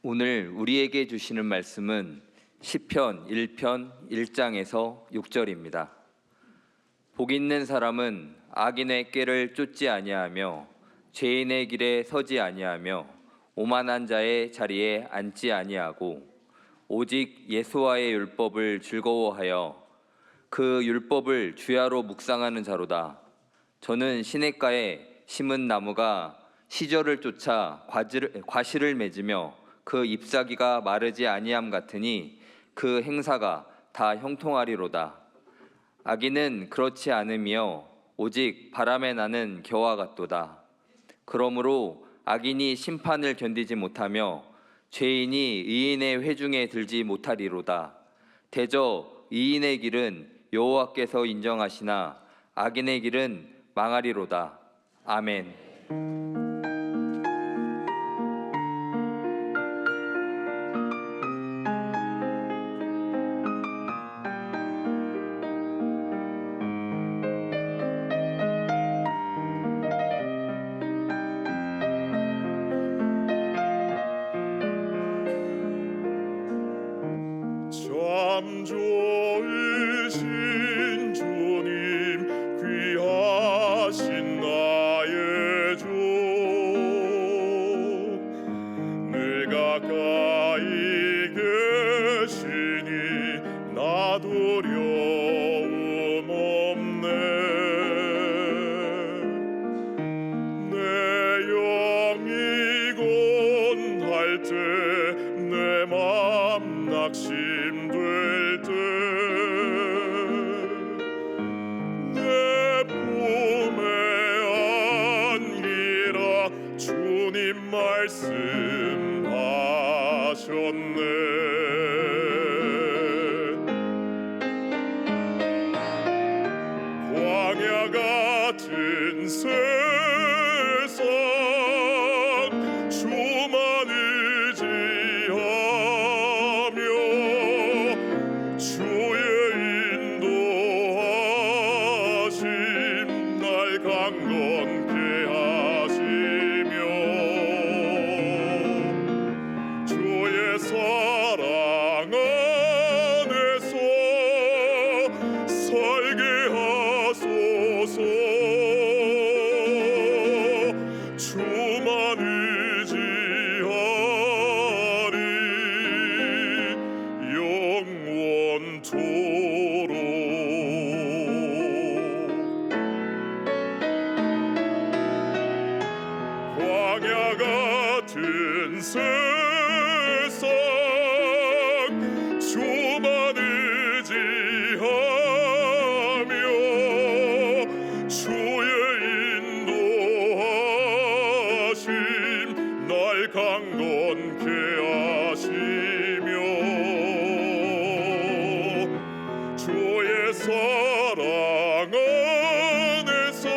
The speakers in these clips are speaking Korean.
오늘 우리에게 주시는 말씀은 시편 1편 1장에서 6절입니다. 복 있는 사람은 악인의 꾀를 쫓지 아니하며 죄인의 길에 서지 아니하며 오만한 자의 자리에 앉지 아니하고 오직 예수와의 율법을 즐거워하여 그 율법을 주야로 묵상하는 자로다. 저는 시냇가에 심은 나무가 시절을 쫓아 과실을 맺으며 그 잎사귀가 마르지 아니함 같으니 그 행사가 다 형통하리로다. 악인은 그렇지 않으며 오직 바람에 나는 겨와 같도다. 그러므로 악인이 심판을 견디지 못하며 죄인이 의인의 회중에 들지 못하리로다. 대저 의인의 길은 여호와께서 인정하시나 악인의 길은 망하리로다. 아멘. 참 좋으신 주님, 귀하신 나의 주, 늘 가까이 계시니 나 두려움 없네. 내 영이 곤할 때 내 맘 낙심될 때 내 품에 안기라 주님 말씀하셨네. 광야 같은 세상 주만 의지하며 주의 인도하심 날 강건케 하시며 주의 사랑 안에서 살게 하소서. 주만 의지하리 영원토록. 광야 같은 세상 주만 의지하며 주의 인도하심 날 강건케 하시며 주의 사랑 안에서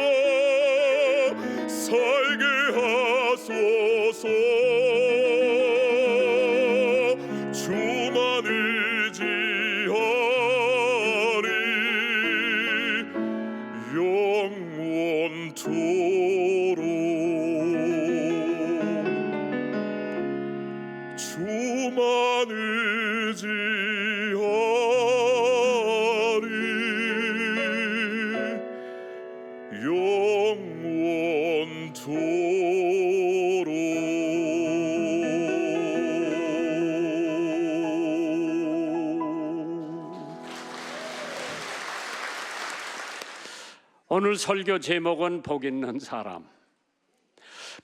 살게 하소서. 주만 의지하리 영원토록. 주만 의지하리 영원토록. 오늘 설교 제목은 복 있는 사람.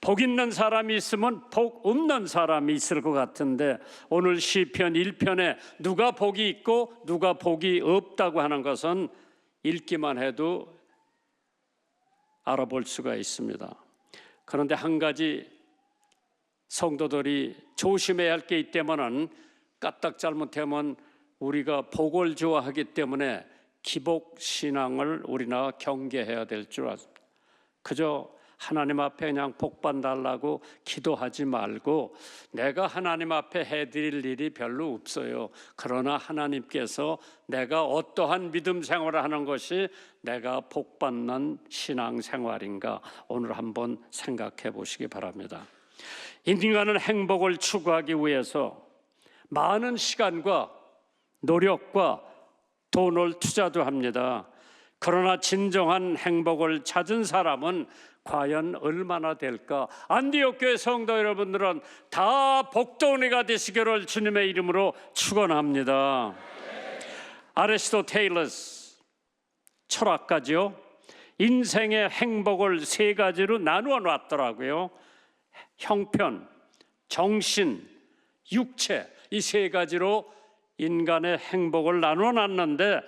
복 있는 사람이 있으면 복 없는 사람이 있을 것 같은데 오늘 시편 1편에 누가 복이 있고 누가 복이 없다고 하는 것은 읽기만 해도 알아볼 수가 있습니다. 그런데 한 가지 성도들이 조심해야 할 게 있다면은 까딱 잘못하면 우리가 복을 좋아하기 때문에 기복신앙을 우리나라 경계해야 될 줄 아십니다. 그저 하나님 앞에 그냥 복받 달라고 기도하지 말고 내가 하나님 앞에 해드릴 일이 별로 없어요. 그러나 하나님께서 내가 어떠한 믿음 생활을 하는 것이 내가 복받는 신앙생활인가 오늘 한번 생각해 보시기 바랍니다. 인간은 행복을 추구하기 위해서 많은 시간과 노력과 돈을 투자도 합니다. 그러나 진정한 행복을 찾은 사람은 과연 얼마나 될까? 안디옥 교회 성도 여러분들은 다 복덩이가 되시기를 주님의 이름으로 축원합니다. 아리스토텔레스 철학가죠. 인생의 행복을 세 가지로 나누어 놨더라고요. 형편, 정신, 육체, 이 세 가지로 인간의 행복을 나누어 놨는데,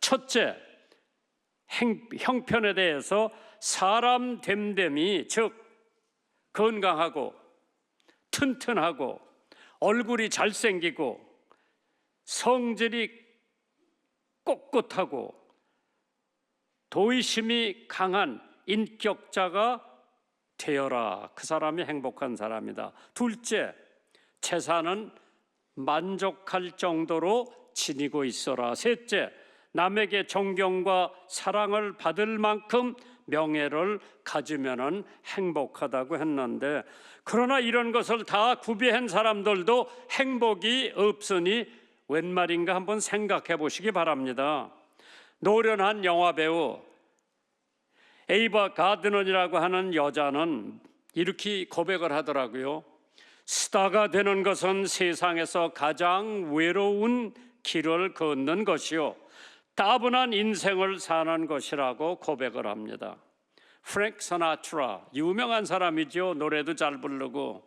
첫째, 형편에 대해서 사람 됨됨이, 즉 건강하고 튼튼하고 얼굴이 잘생기고 성질이 꼿꼿하고 도의심이 강한 인격자가 되어라. 그 사람이 행복한 사람이다. 둘째, 재산은 만족할 정도로 지니고 있어라. 셋째, 남에게 존경과 사랑을 받을 만큼 명예를 가지면은 행복하다고 했는데, 그러나 이런 것을 다 구비한 사람들도 행복이 없으니 웬 말인가 한번 생각해 보시기 바랍니다. 노련한 영화배우 에이바 가드넌이라고 하는 여자는 이렇게 고백을 하더라고요. 스타가 되는 것은 세상에서 가장 외로운 길을 걷는 것이요, 따분한 인생을 사는 것이라고 고백을 합니다. 프랭크 시나트라, 유명한 사람이죠. 노래도 잘 부르고.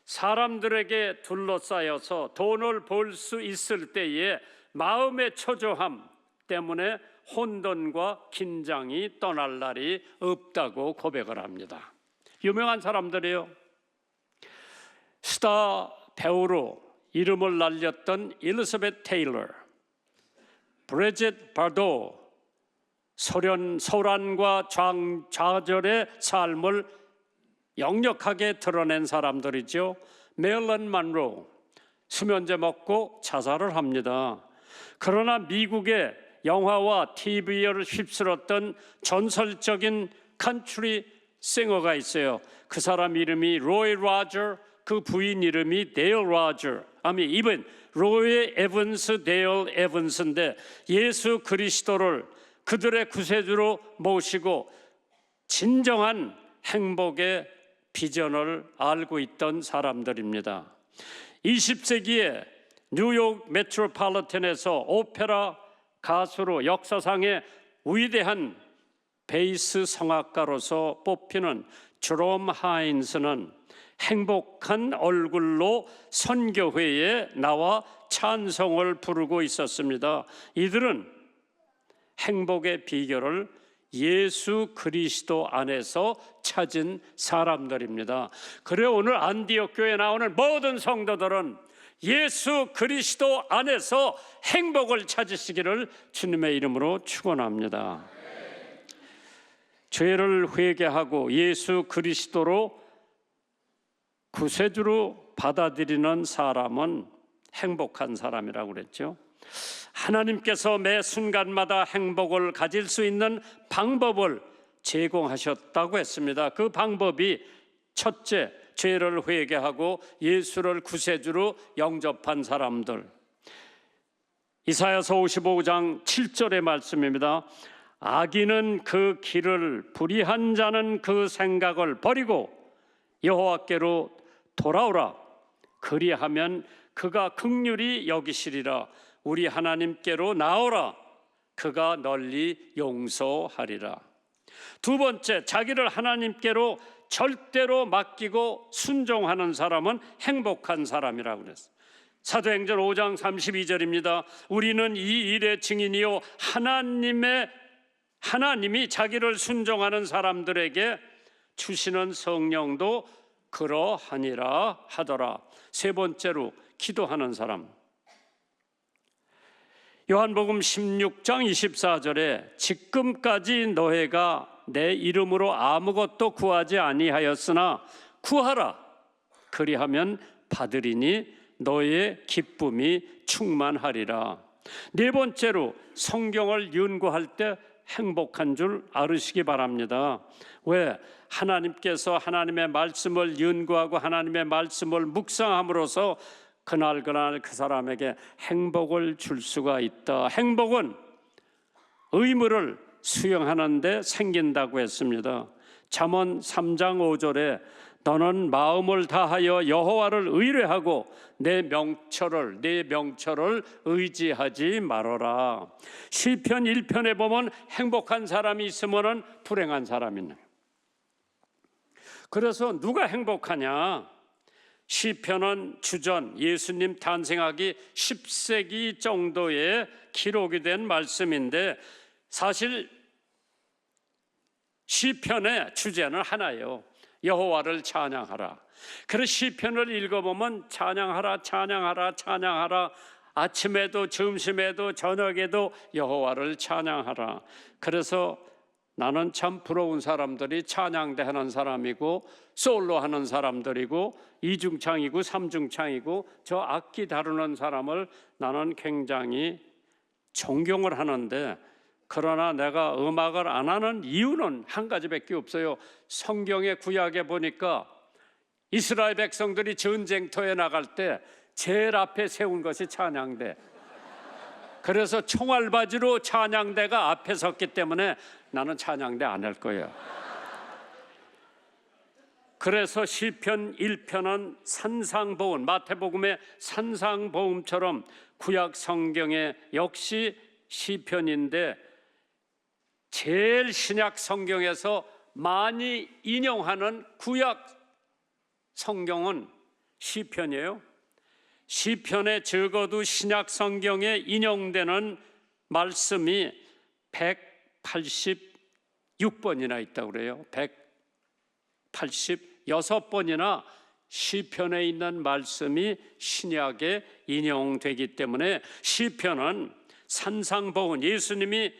사람들에게 둘러싸여서 돈을 벌 수 있을 때에 마음의 초조함 때문에 혼돈과 긴장이 떠날 날이 없다고 고백을 합니다. 유명한 사람들이요. 스타 배우로 이름을 날렸던 엘리자베트 테일러, 브리짓 바도, 소란과 좌절의 삶을 역력하게 드러낸 사람들이죠. 메릴린 먼로, 수면제 먹고 자살을 합니다. 그러나 미국의 영화와 TV를 휩쓸었던 전설적인 컨트리 싱어가 있어요. 그 사람 이름이 로이 로저, 그 부인 이름이 데일 로저. 이번 로이 에반스, 데일 에반스인데 예수 그리스도를 그들의 구세주로 모시고 진정한 행복의 비전을 알고 있던 사람들입니다. 20세기에 뉴욕 메트로폴리탄에서 오페라 가수로 역사상의 위대한 베이스 성악가로서 뽑히는 제롬 하인스는 행복한 얼굴로 선교회에 나와 찬송을 부르고 있었습니다. 이들은 행복의 비결을 예수 그리스도 안에서 찾은 사람들입니다. 그래 오늘 안디옥 교회에 나오는 모든 성도들은 예수 그리스도 안에서 행복을 찾으시기를 주님의 이름으로 축원합니다. 죄를 회개하고 예수 그리스도로 구세주로 받아들이는 사람은 행복한 사람이라고 그랬죠. 하나님께서 매 순간마다 행복을 가질 수 있는 방법을 제공하셨다고 했습니다. 그 방법이 첫째, 죄를 회개하고 예수를 구세주로 영접한 사람들. 이사야서 55장 7절의 말씀입니다. 악인은 그 길을, 불의한 자는 그 생각을 버리고 여호와께로 돌아오라. 그리하면 그가 긍휼히 여기시리라. 우리 하나님께로 나오라. 그가 널리 용서하리라. 두 번째, 자기를 하나님께로 절대로 맡기고 순종하는 사람은 행복한 사람이라고 그랬어요. 사도행전 5장 32절입니다. 우리는 이 일의 증인이요 하나님이 자기를 순종하는 사람들에게 주시는 성령도 그러하니라 하더라. 세 번째로, 기도하는 사람. 요한복음 16장 24절에 지금까지 너희가 내 이름으로 아무것도 구하지 아니하였으나 구하라. 그리하면 받으리니 너희의 기쁨이 충만하리라. 네 번째로, 성경을 연구할 때 행복한 줄 알으시기 바랍니다. 왜? 하나님께서 하나님의 말씀을 연구하고 하나님의 말씀을 묵상함으로써 그날 그 사람에게 행복을 줄 수가 있다. 행복은 의무를 수행하는 데 생긴다고 했습니다. 잠언 3장 5절에 너는 마음을 다하여 여호와를 의뢰하고 내 명철을 의지하지 말아라. 시편 1편에 보면 행복한 사람이 있으면 불행한 사람이 있는 거예요. 그래서 누가 행복하냐? 시편은 주전 예수님 탄생하기 10세기 정도에 기록이 된 말씀인데 사실 시편의 주제는 하나예요. 여호와를 찬양하라. 그래서 시편을 읽어보면 찬양하라. 아침에도 점심에도 저녁에도 여호와를 찬양하라. 그래서 나는 참 부러운 사람들이 찬양대 하는 사람이고 솔로 하는 사람들이고 이중창이고 삼중창이고 저 악기 다루는 사람을 나는 굉장히 존경을 하는데, 그러나 내가 음악을 안 하는 이유는 한 가지밖에 없어요. 성경의 구약에 보니까 이스라엘 백성들이 전쟁터에 나갈 때 제일 앞에 세운 것이 찬양대. 그래서 총알바지로 찬양대가 앞에 섰기 때문에 나는 찬양대 안 할 거예요. 그래서 시편 1편은 산상보음, 마태복음의 산상보음처럼 구약 성경의 역시 시편인데 제일 신약 성경에서 많이 인용하는 구약 성경은 시편이에요. 시편에 적어도 신약 성경에 인용되는 말씀이 186번이나 있다고 그래요. 186번이나 시편에 있는 말씀이 신약에 인용되기 때문에 시편은 산상보훈, 예수님이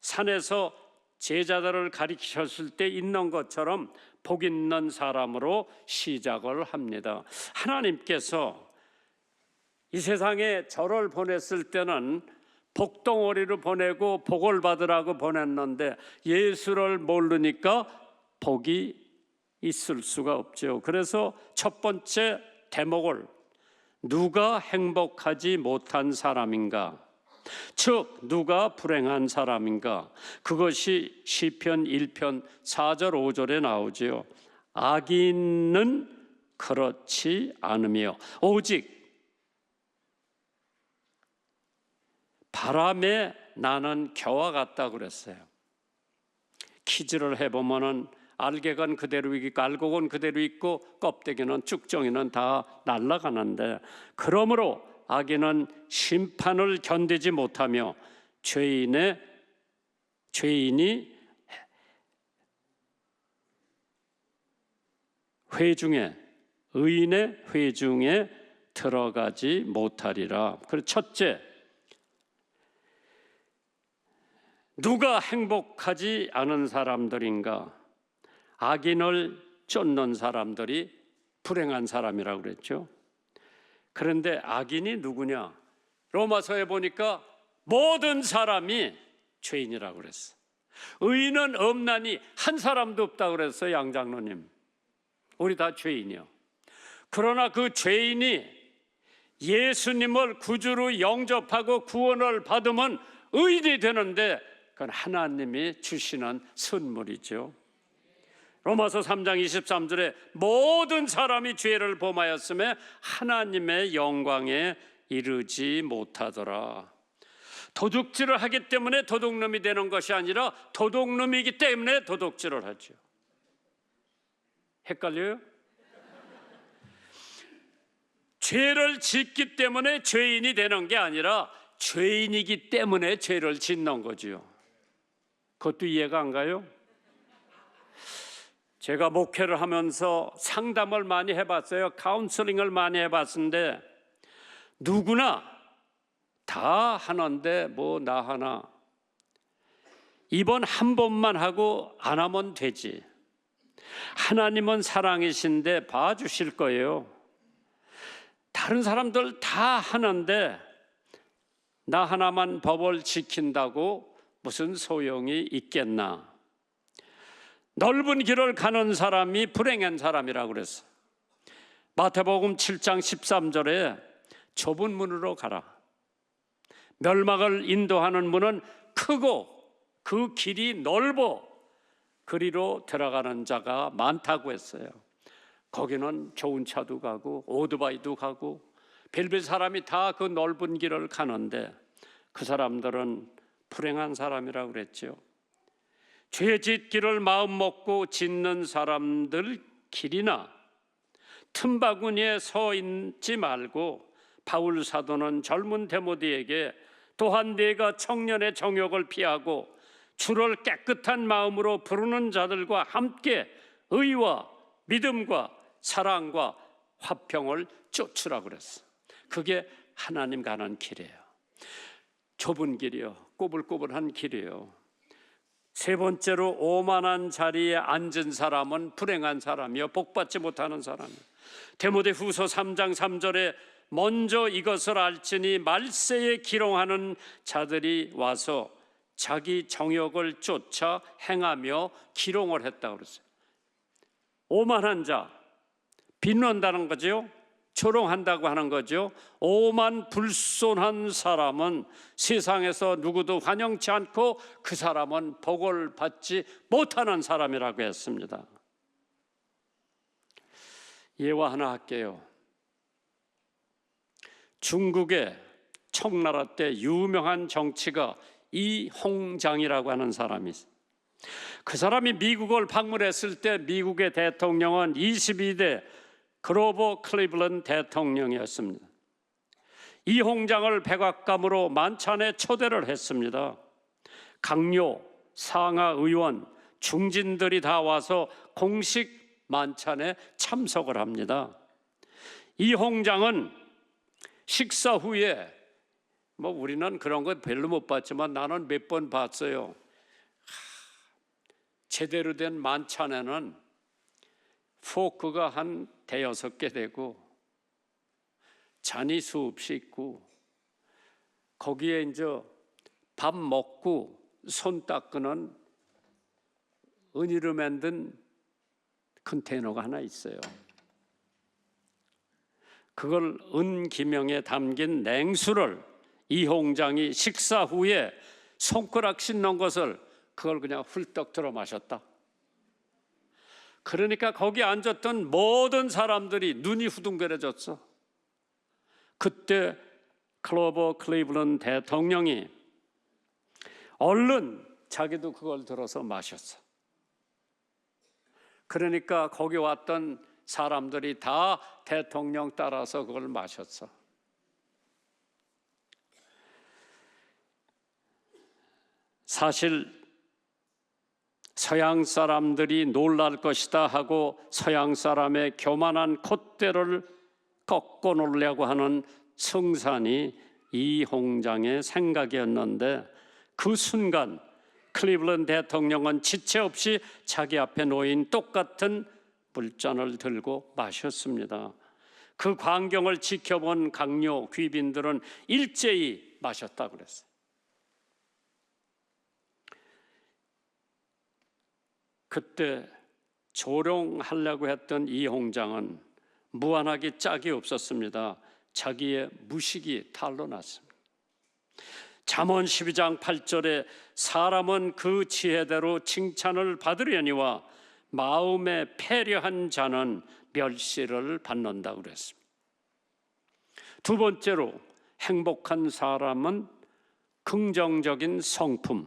산에서 제자들을 가리키셨을 때 있는 것처럼 복 있는 사람으로 시작을 합니다. 하나님께서 이 세상에 저를 보냈을 때는 복덩어리로 보내고 복을 받으라고 보냈는데 예수를 모르니까 복이 있을 수가 없죠. 그래서 첫 번째 대목을 누가 행복하지 못한 사람인가, 즉 누가 불행한 사람인가, 그것이 시편 1편 4절 5절에 나오지요. 악인은 그렇지 않으며 오직 바람에 나는 겨와 같다 그랬어요. 퀴즈를 해보면은 알갱은 그대로 있고 알곡은 그대로 있고 껍데기는 쭉정이는 다 날아가는데, 그러므로 악인은 심판을 견디지 못하며 죄인이 회중에, 의인의 회중에 들어가지 못하리라. 그리고 첫째, 누가 행복하지 않은 사람들인가? 악인을 쫓는 사람들이 불행한 사람이라고 그랬죠. 그런데 악인이 누구냐? 로마서에 보니까 모든 사람이 죄인이라고 그랬어. 의인은 없나니 한 사람도 없다고 그랬어요. 양장로님, 우리 다 죄인이요. 그러나 그 죄인이 예수님을 구주로 영접하고 구원을 받으면 의인이 되는데 그건 하나님이 주시는 선물이죠. 로마서 3장 23절에 모든 사람이 죄를 범하였음에 하나님의 영광에 이르지 못하더라. 도둑질을 하기 때문에 도둑놈이 되는 것이 아니라 도둑놈이기 때문에 도둑질을 하죠. 헷갈려요? 죄를 짓기 때문에 죄인이 되는 게 아니라 죄인이기 때문에 죄를 짓는 거죠. 그것도 이해가 안 가요? 제가 목회를 하면서 상담을 많이 해봤어요. 카운슬링을 많이 해봤는데 누구나 다 하는데 뭐 나 하나 이번 한 번만 하고 안 하면 되지. 하나님은 사랑이신데 봐주실 거예요. 다른 사람들 다 하는데 나 하나만 법을 지킨다고 무슨 소용이 있겠나? 넓은 길을 가는 사람이 불행한 사람이라고 그랬어요. 마태복음 7장 13절에 좁은 문으로 가라. 멸망을 인도하는 문은 크고 그 길이 넓어 그리로 들어가는 자가 많다고 했어요. 거기는 좋은 차도 가고 오토바이도 가고 별별 사람이 다 그 넓은 길을 가는데 그 사람들은 불행한 사람이라고 그랬죠. 죄 짓기를 마음 먹고 짓는 사람들 길이나 틈바구니에 서 있지 말고 바울 사도는 젊은 데모데에게 또한 네가 청년의 정욕을 피하고 주를 깨끗한 마음으로 부르는 자들과 함께 의와 믿음과 사랑과 화평을 쫓으라 그랬어. 그게 하나님 가는 길이에요. 좁은 길이요, 꼬불꼬불한 길이에요. 세 번째로 오만한 자리에 앉은 사람은 불행한 사람이요, 복받지 못하는 사람이에요. 데모데후서 3장 3절에 먼저 이것을 알지니 말세에 기롱하는 자들이 와서 자기 정욕을 쫓아 행하며 기롱을 했다고 그랬어요. 오만한 자, 비난다는 거죠. 조롱한다고 하는 거죠. 오만 불손한 사람은 세상에서 누구도 환영치 않고 그 사람은 복을 받지 못하는 사람이라고 했습니다. 예화 하나 할게요. 중국의 청나라 때 유명한 정치가 이홍장이라고 하는 사람이 있어요. 그 사람이 미국을 방문했을 때 미국의 대통령은 22대 그로버 클리블랜드 대통령이었습니다. 이홍장을 백악관으로 만찬에 초대를 했습니다. 강요, 상하 의원, 중진들이 다 와서 공식 만찬에 참석을 합니다. 이홍장은 식사 후에 우리는 그런 거 별로 못 봤지만 나는 몇 번 봤어요. 제대로 된 만찬에는 포크가 한 대여섯 개 되고 잔이 수없이 있고 거기에 이제 밥 먹고 손 닦는 은으로 만든 컨테이너가 하나 있어요. 그걸 은기명에 담긴 냉수를 이홍장이 식사 후에 손가락 씻는 것을 그걸 그냥 훌떡 들어 마셨다. 그러니까 거기 앉았던 모든 사람들이 눈이 후둥그레졌어. 그때 클로버 클리블랜드 대통령이 얼른 자기도 그걸 들어서 마셨어. 그러니까 거기 왔던 사람들이 다 대통령 따라서 그걸 마셨어. 사실 서양 사람들이 놀랄 것이다 하고 서양 사람의 교만한 콧대를 꺾어 놓으려고 하는 성산이 이홍장의 생각이었는데 그 순간 클리블랜드 대통령은 지체 없이 자기 앞에 놓인 똑같은 물잔을 들고 마셨습니다. 그 광경을 지켜본 강요 귀빈들은 일제히 마셨다고 그랬어요. 그때 조롱하려고 했던 이홍장은 무한하게 짝이 없었습니다. 자기의 무식이 탄로났습니다. 잠언 12장 8절에 사람은 그 지혜대로 칭찬을 받으려니와 마음에 패려한 자는 멸시를 받는다고 그랬습니다. 두 번째로 행복한 사람은 긍정적인 성품.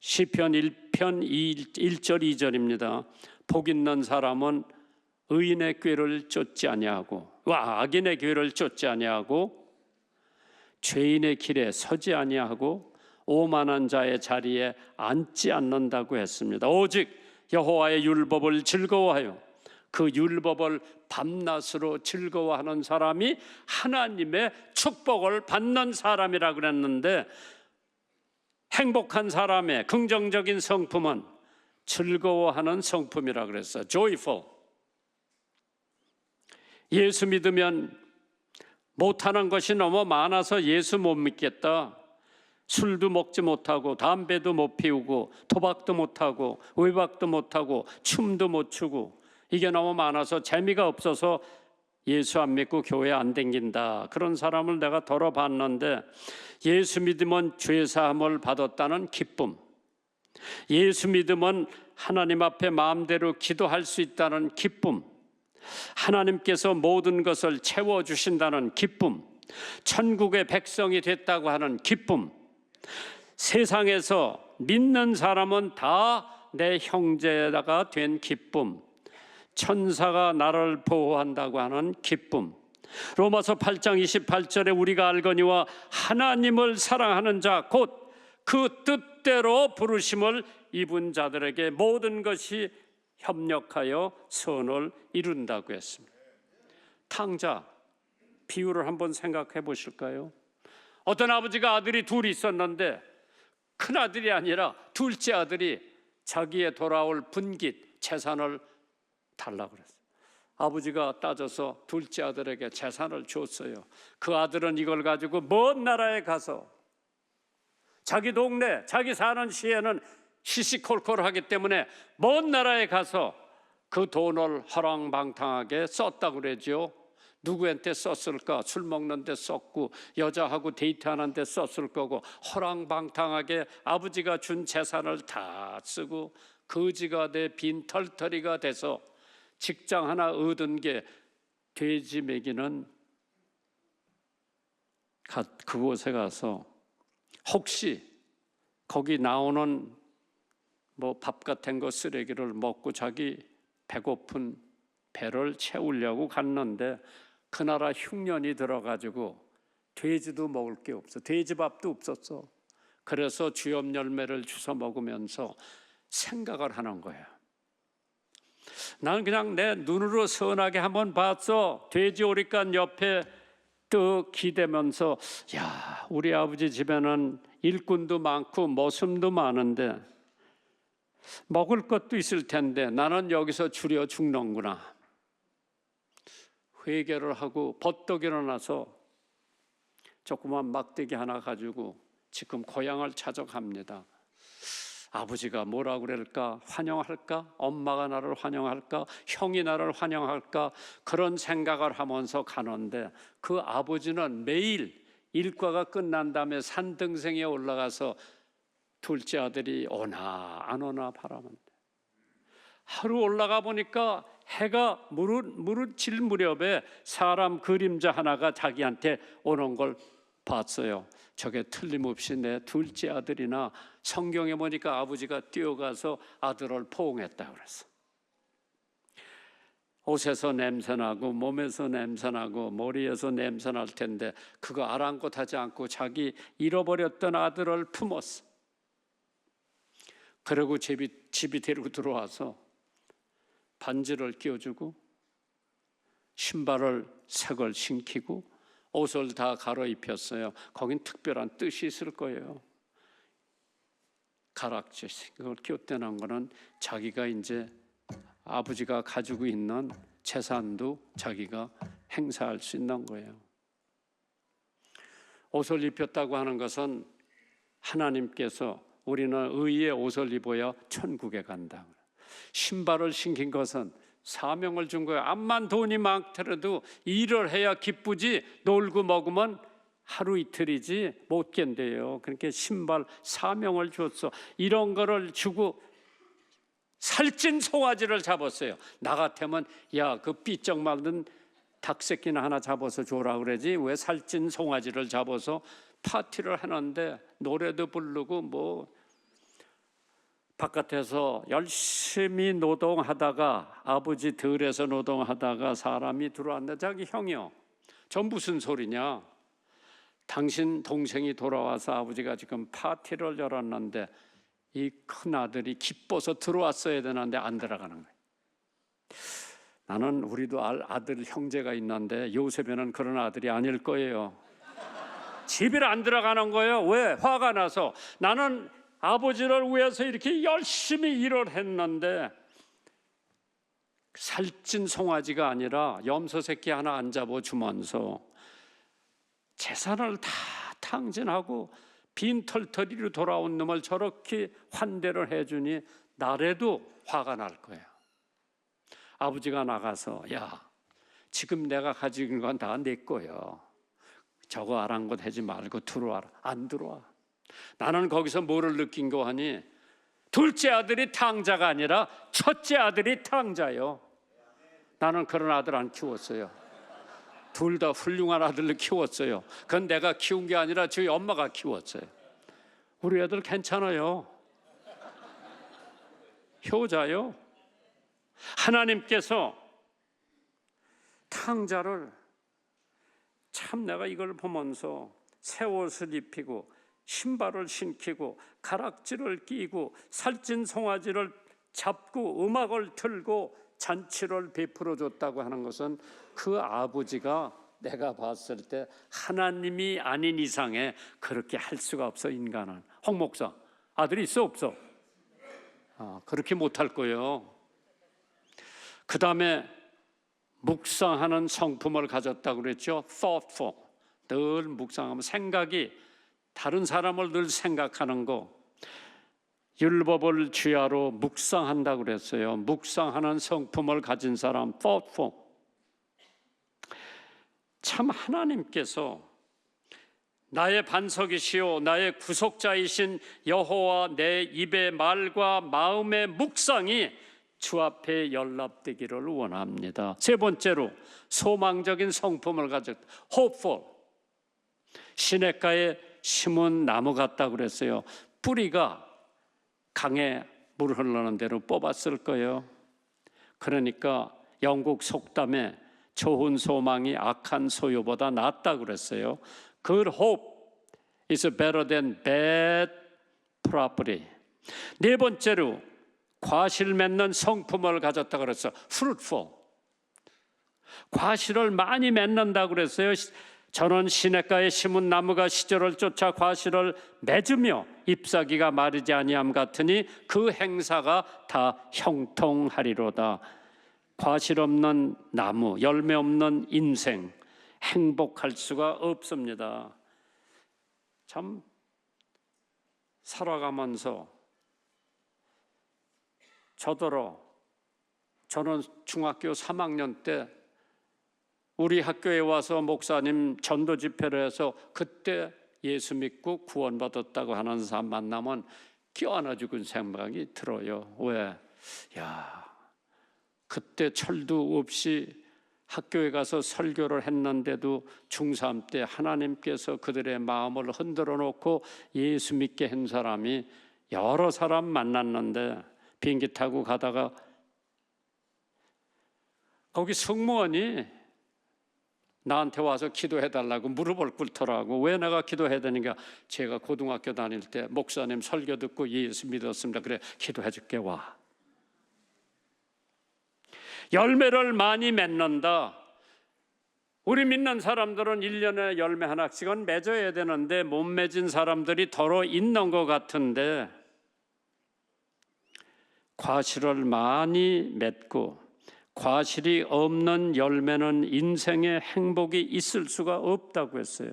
시편 1편 1절 2절입니다. 복 있는 사람은 의인의 꾀를 쫓지 아니하고 악인의 꾀를 쫓지 아니하고 죄인의 길에 서지 아니하고 오만한 자의 자리에 앉지 않는다고 했습니다. 오직 여호와의 율법을 즐거워하여 그 율법을 밤낮으로 즐거워하는 사람이 하나님의 축복을 받는 사람이라고 그랬는데 행복한 사람의 긍정적인 성품은 즐거워하는 성품이라고 그랬어요. joyful. 예수 믿으면 못하는 것이 너무 많아서 예수 못 믿겠다. 술도 먹지 못하고 담배도 못 피우고 도박도 못하고 외박도 못하고 춤도 못 추고 이게 너무 많아서 재미가 없어서 예수 안 믿고 교회 안 댕긴다. 그런 사람을 내가 덜어봤는데 예수 믿으면 죄사함을 받았다는 기쁨, 예수 믿으면 하나님 앞에 마음대로 기도할 수 있다는 기쁨, 하나님께서 모든 것을 채워주신다는 기쁨, 천국의 백성이 됐다고 하는 기쁨, 세상에서 믿는 사람은 다 내 형제가 된 기쁨, 천사가 나를 보호한다고 하는 기쁨, 로마서 8장 28절에 우리가 알거니와 하나님을 사랑하는 자 곧 그 뜻대로 부르심을 입은 자들에게 모든 것이 협력하여 선을 이룬다고 했습니다. 탕자 비유를 한번 생각해 보실까요? 어떤 아버지가 아들이 둘 있었는데 큰 아들이 아니라 둘째 아들이 자기의 돌아올 분깃 재산을 달라고 그랬어요. 아버지가 따져서 둘째 아들에게 재산을 줬어요. 그 아들은 이걸 가지고 먼 나라에 가서 자기 동네, 자기 사는 시에는 시시콜콜하기 때문에 먼 나라에 가서 그 돈을 허랑방탕하게 썼다고 그러죠. 누구한테 썼을까? 술 먹는 데 썼고 여자하고 데이트하는 데 썼을 거고 허랑방탕하게 아버지가 준 재산을 다 쓰고 거지가 돼 빈털터리가 돼서 직장 하나 얻은 게 돼지 먹이는 그곳에 가서 혹시 거기 나오는 뭐 밥 같은 거 쓰레기를 먹고 자기 배고픈 배를 채우려고 갔는데 그 나라 흉년이 들어가지고 돼지도 먹을 게 없어. 돼지밥도 없었어. 그래서 주엽 열매를 주워 먹으면서 생각을 하는 거야. 나는 그냥 내 눈으로 선하게 한번 봤어. 돼지 오리간 옆에 떡 기대면서 야, 우리 아버지 집에는 일꾼도 많고 머슴도 많은데 먹을 것도 있을 텐데 나는 여기서 줄여 죽는구나. 회개를 하고 버떡 일어나서 조그만 막대기 하나 가지고 지금 고향을 찾아갑니다. 아버지가 뭐라고 그럴까? 환영할까? 엄마가 나를 환영할까? 형이 나를 환영할까? 그런 생각을 하면서 가는데 그 아버지는 매일 일과가 끝난 다음에 산등성에 올라가서 둘째 아들이 오나 안 오나 바라본대. 하루 올라가 보니까 해가 무르칠 무렵에 사람 그림자 하나가 자기한테 오는 걸 봤어요. 저게 틀림없이 내 둘째 아들이나 성경에 보니까 아버지가 뛰어가서 아들을 포옹했다고 그랬어. 옷에서 냄새나고 몸에서 냄새나고 머리에서 냄새날 텐데 그거 아랑곳하지 않고 자기 잃어버렸던 아들을 품었어. 그리고 집이 데리고 들어와서 반지를 끼워주고 신발을 색을 신기고 옷을 다 갈아입혔어요. 거긴 특별한 뜻이 있을 거예요. 가락지 그걸 곁대는 거는 자기가 이제 아버지가 가지고 있는 재산도 자기가 행사할 수 있는 거예요. 옷을 입혔다고 하는 것은 하나님께서 우리는 의의 옷을 입어야 천국에 간다. 신발을 신긴 것은 사명을 준 거예요. 암만 돈이 많더라도 일을 해야 기쁘지 놀고 먹으면 하루 이틀이지 못 견뎌요. 그러니까 신발 사명을 줬어. 이런 거를 주고 살찐 송아지를 잡았어요. 나 같으면 야, 그 삐쩍 말든 닭새끼나 하나 잡아서 줘라 그러지 왜 살찐 송아지를 잡아서 파티를 하는데 노래도 부르고 뭐 바깥에서 열심히 노동하다가 아버지 들에서 노동하다가 사람이 들어왔는데 자기 형이요. 저 무슨 소리냐. 당신 동생이 돌아와서 아버지가 지금 파티를 열었는데 이 큰아들이 기뻐서 들어왔어야 되는데 안 들어가는 거예요. 나는 우리도 아들 형제가 있는데 요셉에는 그런 아들이 아닐 거예요. 집에 안 들어가는 거예요. 왜? 화가 나서. 나는 아버지를 위해서 이렇게 열심히 일을 했는데 살찐 송아지가 아니라 염소 새끼 하나 안 잡아주면서 재산을 다 탕진하고 빈털터리로 돌아온 놈을 저렇게 환대를 해주니 나래도 화가 날 거예요. 아버지가 나가서 야, 지금 내가 가지고 있는 건 다 내 거예요. 저거 아랑곳하지 말고 들어와라. 안 들어와. 나는 거기서 뭐를 느낀 거 하니 둘째 아들이 탕자가 아니라 첫째 아들이 탕자요. 나는 그런 아들 안 키웠어요. 둘 다 훌륭한 아들을 키웠어요. 그건 내가 키운 게 아니라 저희 엄마가 키웠어요. 우리 애들 괜찮아요. 효자요. 하나님께서 탕자를 참 내가 이걸 보면서 새 옷을 입히고 신발을 신기고 가락지를 끼고 살찐 송아지를 잡고 음악을 틀고 잔치를 베풀어 줬다고 하는 것은 그 아버지가 내가 봤을 때 하나님이 아닌 이상에 그렇게 할 수가 없어. 인간은. 홍 목사 아들이 있어 없어? 그렇게 못할 거예요. 그 다음에 묵상하는 성품을 가졌다고 그랬죠. thoughtful. 늘 묵상하면 생각이 다른 사람을 늘 생각하는 거. 율법을 주야로 묵상한다고 그랬어요. 묵상하는 성품을 가진 사람 thoughtful. 참 하나님께서 나의 반석이시오 나의 구속자이신 여호와 내 입의 말과 마음의 묵상이 주 앞에 연락되기를 원합니다. 세 번째로 소망적인 성품을 가졌다. hopeful. 시냇가에 심은 나무 같다고 그랬어요. 뿌리가 강에 물 흐르는 대로 뽑았을 거예요. 그러니까 영국 속담에 좋은 소망이 악한 소유보다 낫다고 그랬어요. Good hope is better than bad property. 네 번째로 과실 맺는 성품을 가졌다고 그랬어요. fruitful. 과실을 많이 맺는다고 그랬어요. 저는 시냇가에 심은 나무가 시절을 쫓아 과실을 맺으며 잎사귀가 마르지 아니함 같으니 그 행사가 다 형통하리로다. 과실 없는 나무, 열매 없는 인생, 행복할 수가 없습니다. 참 살아가면서 저는 중학교 3학년 때 우리 학교에 와서 목사님 전도 집회를 해서 그때 예수 믿고 구원받았다고 하는 사람 만나면 껴안아 주는 생각이 들어요. 왜? 그때 철도 없이 학교에 가서 설교를 했는데도 중3 때 하나님께서 그들의 마음을 흔들어 놓고 예수 믿게 한 사람이 여러 사람 만났는데 비행기 타고 가다가 거기 승무원이 나한테 와서 기도해달라고 무릎을 꿇더라고. 왜 내가 기도해야 되는가? 제가 고등학교 다닐 때 목사님 설교 듣고 예수 믿었습니다. 그래 기도해줄게 와. 열매를 많이 맺는다. 우리 믿는 사람들은 1년에 열매 하나씩은 맺어야 되는데 못 맺은 사람들이 더러 있는 것 같은데 과실을 많이 맺고 과실이 없는 열매는 인생에 행복이 있을 수가 없다고 했어요.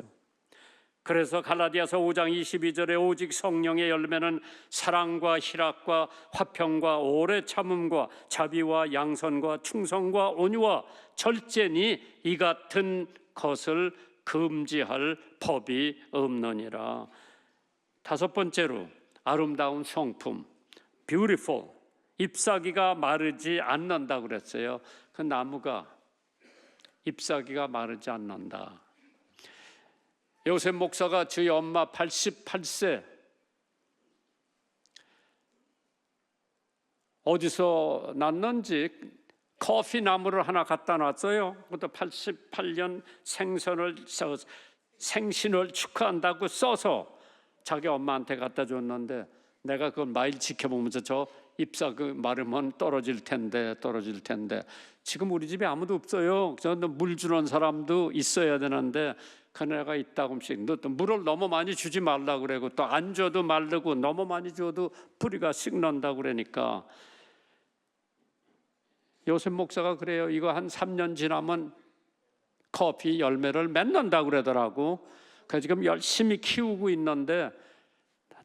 그래서 갈라디아서 5장 22절에 오직 성령의 열매는 사랑과 희락과 화평과 오래 참음과 자비와 양선과 충성과 온유와 절제니 이 같은 것을 금지할 법이 없느니라. 다섯 번째로 아름다운 성품, beautiful. 잎사귀가 마르지 않는다고 그랬어요. 그 나무가 잎사귀가 마르지 않는다. 요셉 목사가 저희 엄마 88세 어디서 났는지 커피 나무를 하나 갖다 놨어요. 그것도 88년 생신을 축하한다고 써서 자기 엄마한테 갖다 줬는데 내가 그걸 매일 지켜보면서 저 잎사귀 마르면 떨어질 텐데 지금 우리 집에 아무도 없어요. 저는 물 주는 사람도 있어야 되는데 그네가 이따금씩 너 또 물을 너무 많이 주지 말라 그러고 또 안 줘도 마르고 너무 많이 줘도 뿌리가 썩는다고 그러니까 요셉 목사가 그래요. 이거 한 3년 지나면 커피 열매를 맺는다고 그러더라고. 그래서 지금 열심히 키우고 있는데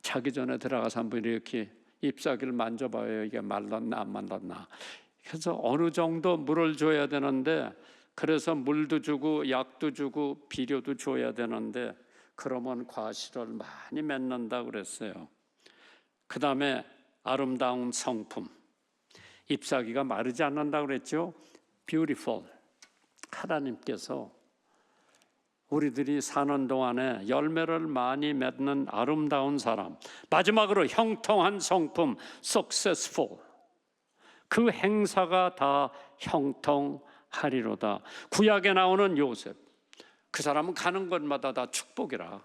자기 전에 들어가서 한번 이렇게 잎사귀를 만져봐요. 이게 말랐나 안 말랐나. 그래서 어느 정도 물을 줘야 되는데, 그래서 물도 주고 약도 주고 비료도 줘야 되는데, 그러면 과실을 많이 맺는다 그랬어요. 그 다음에 아름다운 성품, 잎사귀가 마르지 않는다 그랬죠. Beautiful. 하나님께서 우리들이 사는 동안에 열매를 많이 맺는 아름다운 사람, 마지막으로 형통한 성품, successful. 그 행사가 다 형통하리로다. 구약에 나오는 요셉, 그 사람은 가는 곳마다 다 축복이라.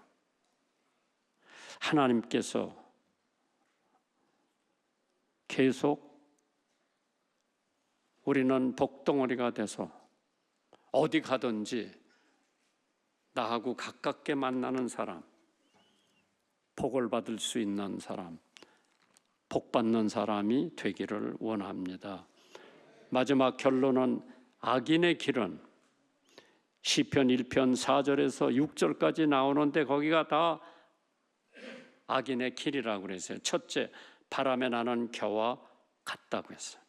하나님께서 계속 우리는 복덩어리가 돼서 어디 가든지 나하고 가깝게 만나는 사람, 복을 받을 수 있는 사람, 복 받는 사람이 되기를 원합니다. 마지막 결론은 악인의 길은 시편 1편 4절에서 6절까지 나오는데, 거기가 다 악인의 길이라고 그랬어요. 첫째, 바람에 나는 겨와 같다고 했어요.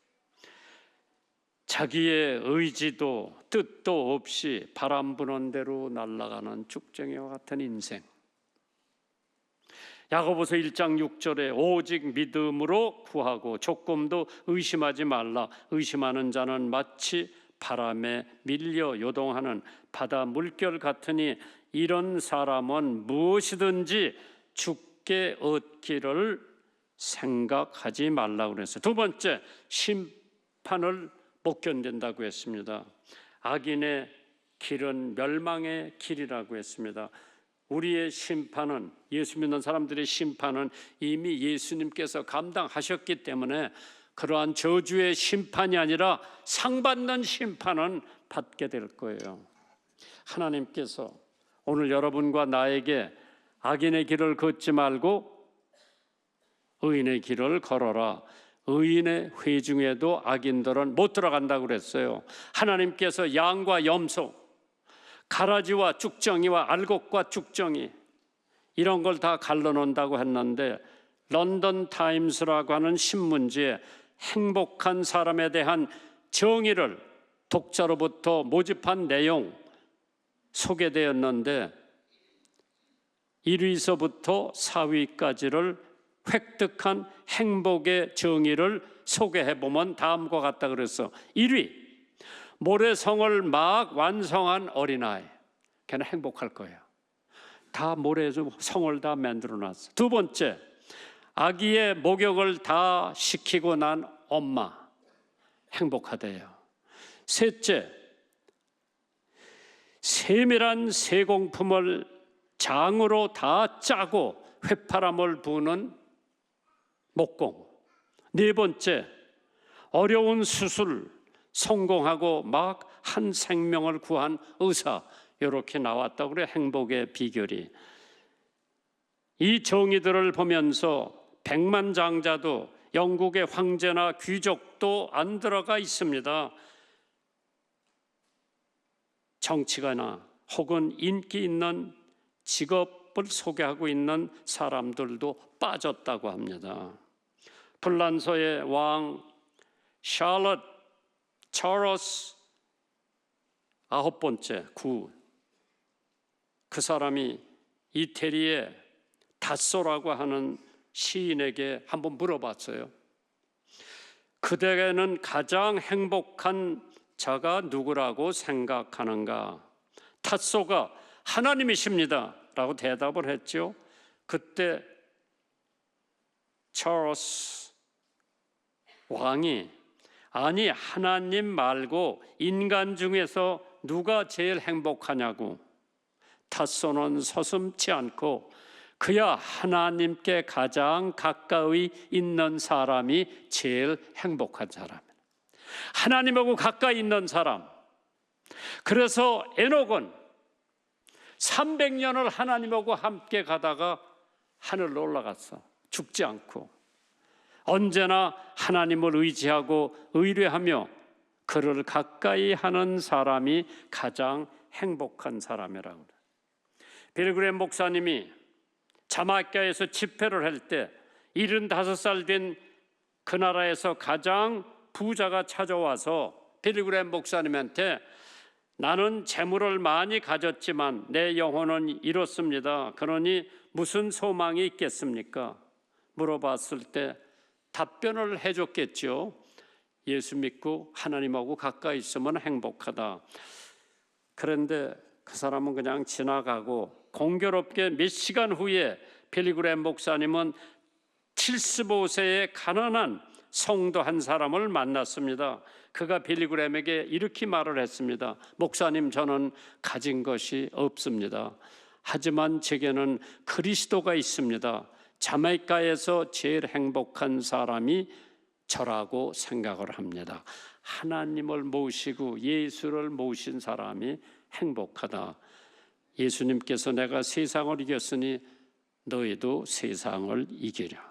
자기의 의지도 뜻도 없이 바람 부는 대로 날아가는 쭉정이와 같은 인생. 야고보서 1장 6절에 오직 믿음으로 구하고 조금도 의심하지 말라. 의심하는 자는 마치 바람에 밀려 요동하는 바다 물결 같으니 이런 사람은 무엇이든지 죽게 얻기를 생각하지 말라고 그랬어요. 두 번째, 심판을 못 견딘다고 했습니다. 악인의 길은 멸망의 길이라고 했습니다. 우리의 심판은, 예수 믿는 사람들의 심판은 이미 예수님께서 감당하셨기 때문에 그러한 저주의 심판이 아니라 상받는 심판은 받게 될 거예요. 하나님께서 오늘 여러분과 나에게 악인의 길을 걷지 말고 의인의 길을 걸어라. 의인의 회중에도 악인들은 못 들어간다고 그랬어요. 하나님께서 양과 염소, 가라지와 쭉정이와 알곡과 쭉정이, 이런 걸 다 갈라놓는다고 했는데, 런던 타임스라고 하는 신문지에 행복한 사람에 대한 정의를 독자로부터 모집한 내용 소개되었는데, 1위서부터 4위까지를 획득한 행복의 정의를 소개해보면 다음과 같다 그랬어. 1위, 모래성을 막 완성한 어린아이, 걔는 행복할 거예요. 다 모래에서 성을 다 만들어놨어. 두 번째, 아기의 목욕을 다 시키고 난 엄마, 행복하대요. 셋째, 세밀한 세공품을 장으로 다 짜고 휘파람을 부는 목공. 네 번째, 어려운 수술 성공하고 막 한 생명을 구한 의사. 이렇게 나왔다고 그래. 행복의 비결이. 이 정의들을 보면서 백만장자도, 영국의 황제나 귀족도 안 들어가 있습니다. 정치가나 혹은 인기 있는 직업을 소개하고 있는 사람들도 빠졌다고 합니다. 불란서의 왕 샬럿 차럴스 9번째, 그 사람이 이태리의 다소라고 하는 시인에게 한번 물어봤어요. 그대는 가장 행복한 자가 누구라고 생각하는가? 다소가 하나님이십니다 라고 대답을 했죠. 그때 차럴스 왕이, 아니 하나님 말고 인간 중에서 누가 제일 행복하냐고. 다소는 서슴지 않고, 그야 하나님께 가장 가까이 있는 사람이 제일 행복한 사람, 하나님하고 가까이 있는 사람. 그래서 에녹은 300년을 하나님하고 함께 가다가 하늘로 올라갔어. 죽지 않고 언제나 하나님을 의지하고 의뢰하며 그를 가까이 하는 사람이 가장 행복한 사람이라고. 빌그램 목사님이 자마이카에서 집회를 할 때 75살 된 그 나라에서 가장 부자가 찾아와서 빌리그램 목사님한테 나는 재물을 많이 가졌지만 내 영혼은 잃었습니다. 그러니 무슨 소망이 있겠습니까? 물어봤을 때 답변을 해줬겠죠. 예수 믿고 하나님하고 가까이 있으면 행복하다. 그런데 그 사람은 그냥 지나가고 공교롭게 몇 시간 후에 빌리그램 목사님은 75세의 가난한 성도 한 사람을 만났습니다. 그가 빌리그램에게 이렇게 말을 했습니다. 목사님, 저는 가진 것이 없습니다. 하지만 제게는 그리스도가 있습니다. 자메이카에서 제일 행복한 사람이 저라고 생각을 합니다. 하나님을 모시고 예수를 모신 사람이 행복하다. 예수님께서 내가 세상을 이겼으니 너희도 세상을 이기라.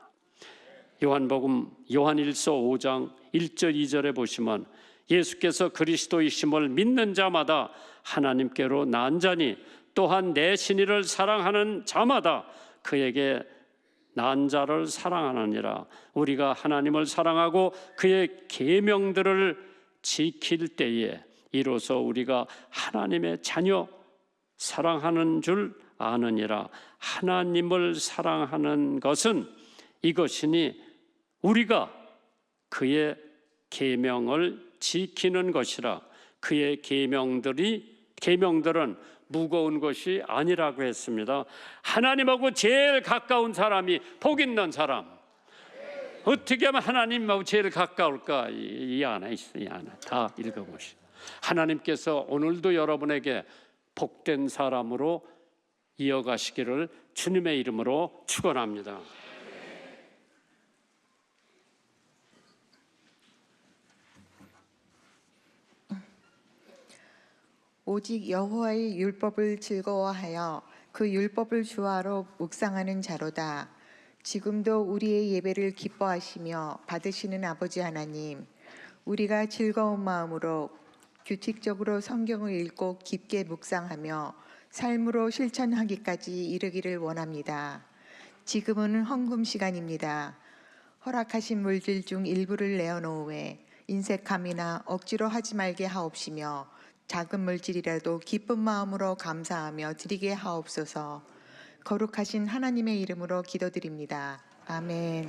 요한복음 요한일서 5장 1절 2절에 보시면 예수께서 그리스도이심을 믿는 자마다 하나님께로 난 자니 또한 내 신이를 사랑하는 자마다 그에게 난 자를 사랑하느니라. 우리가 하나님을 사랑하고 그의 계명들을 지킬 때에 이로써 우리가 하나님의 자녀 사랑하는 줄 아느니라. 하나님을 사랑하는 것은 이것이니 우리가 그의 계명을 지키는 것이라. 그의 계명들은 무거운 것이 아니라고 했습니다. 하나님하고 제일 가까운 사람이 복 있는 사람. 어떻게 하면 하나님하고 제일 가까울까? 이 안에 있어요. 이 안에 다 읽어보시오. 하나님께서 오늘도 여러분에게 복된 사람으로 이어가시기를 주님의 이름으로 축원합니다. 오직 여호와의 율법을 즐거워하여 그 율법을 주하로 묵상하는 자로다. 지금도 우리의 예배를 기뻐하시며 받으시는 아버지 하나님, 우리가 즐거운 마음으로 규칙적으로 성경을 읽고 깊게 묵상하며 삶으로 실천하기까지 이르기를 원합니다. 지금은 헌금 시간입니다. 허락하신 물질 중 일부를 내어놓으에 인색함이나 억지로 하지 말게 하옵시며 작은 물질이라도 기쁜 마음으로 감사하며 드리게 하옵소서. 거룩하신 하나님의 이름으로 기도드립니다. 아멘.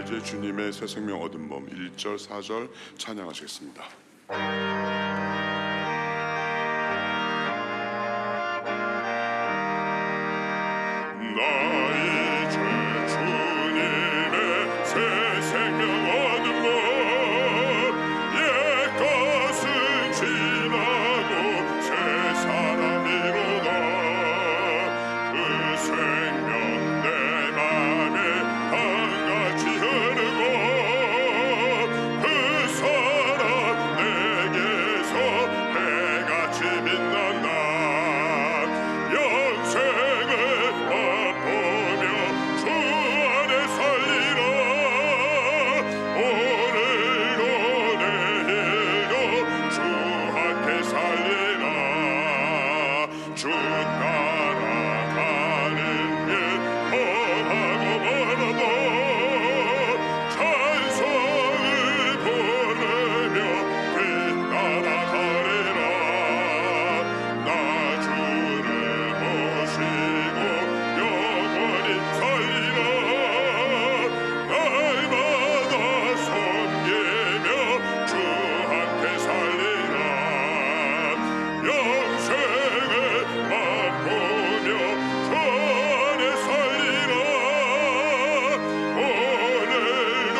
이제 주님의 새 생명 얻은 몸 1절 4절 찬양하시겠습니다. 나의 주 주님의 새 생명 얻은 것 옛것은 지나고 새 사람이로다 그 생명 내 맘에 강같이 흐르고 그 사랑 내게서 해같이 빛난다 영생을 맛보며 주 안에 살리라 오늘도 내일도 주 함께 살리라 주 따라가는 길 험하고 멀어도 찬송을 부르며 뒤따라가리라 나 주를 모시고 영원히 살리라 날마다 섬기며 주 함께 살리라 영생을 맛보며 주 안에 살리라 오늘도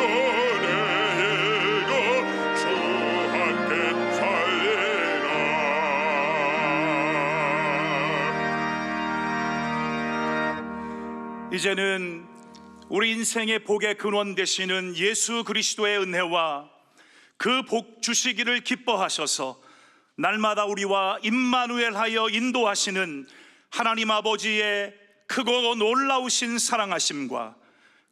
내일도 주 함께 살리라 이제는 우리 인생의 복의 근원 되시는 예수 그리스도의 은혜와 그 복 주시기를 기뻐하셔서 날마다 우리와 임마누엘하여 인도하시는 하나님 아버지의 크고 놀라우신 사랑하심과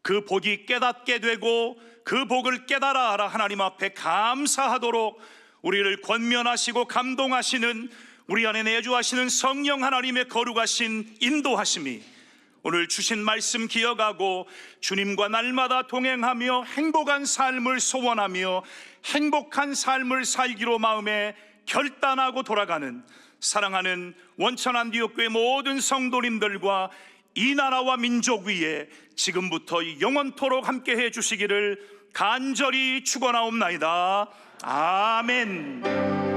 그 복이 깨닫게 되고 그 복을 깨달아 알아 하나님 앞에 감사하도록 우리를 권면하시고 감동하시는 우리 안에 내주하시는 성령 하나님의 거룩하신 인도하심이 오늘 주신 말씀 기억하고 주님과 날마다 동행하며 행복한 삶을 소원하며 행복한 삶을 살기로 마음에 결단하고 돌아가는 사랑하는 원천 안디옥교회 모든 성도님들과 이 나라와 민족 위에 지금부터 영원토록 함께해 주시기를 간절히 축원하옵나이다. 아멘.